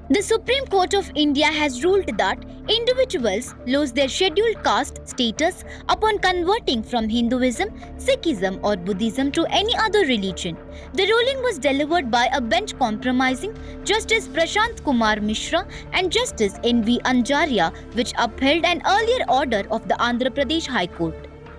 The Supreme Court of India has ruled that individuals lose their scheduled caste status upon converting from Hinduism, Sikhism, or Buddhism to any other religion. The ruling was delivered by a bench comprising Justice Prashant Kumar Mishra and Justice N.V. Anjaria, which upheld an earlier order of the Andhra Pradesh High Court.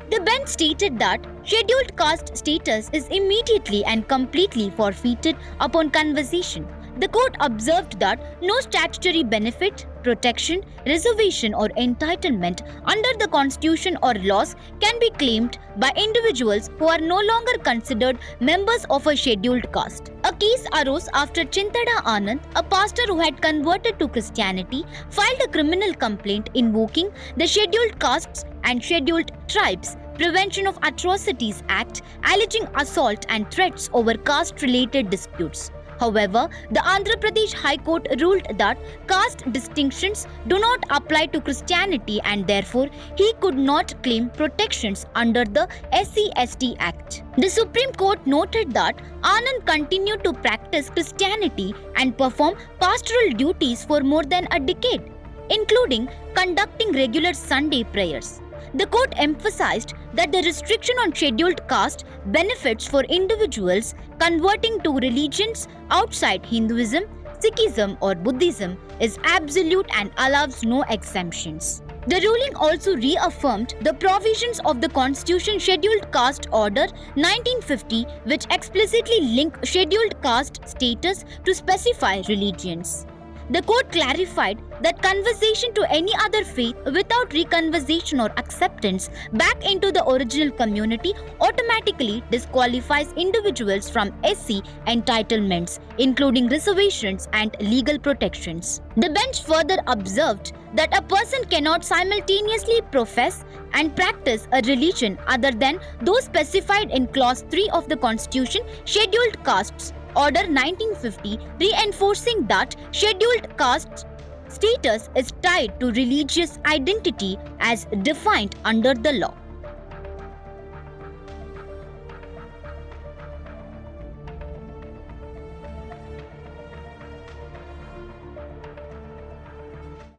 The bench stated that scheduled caste status is immediately and completely forfeited upon conversion. The court observed that no statutory benefit, protection, reservation, or entitlement under the constitution or laws can be claimed by individuals who are no longer considered members of a scheduled caste. A case arose after Chinthada Anand, a pastor who had converted to Christianity, filed a criminal complaint invoking the Scheduled Castes and Scheduled Tribes Prevention of Atrocities Act, alleging assault and threats over caste-related disputes. However, the Andhra Pradesh High Court ruled that caste distinctions do not apply to Christianity and therefore he could not claim protections under the SC/ST Act. The Supreme Court noted that Anand continued to practice Christianity and perform pastoral duties for more than a decade, including conducting regular Sunday prayers. The court emphasized that the restriction on scheduled caste benefits for individuals converting to religions outside Hinduism, Sikhism, or Buddhism is absolute and allows no exemptions. The ruling also reaffirmed the provisions of the Constitution Scheduled Caste Order 1950, which explicitly link scheduled caste status to specified religions. The court clarified that conversion to any other faith without reconversation or acceptance back into the original community automatically disqualifies individuals from SC entitlements, including reservations and legal protections. The bench further observed that a person cannot simultaneously profess and practice a religion other than those specified in Clause 3 of the Constitution Scheduled Castes Order 1950, reinforcing that scheduled caste status is tied to religious identity as defined under the law.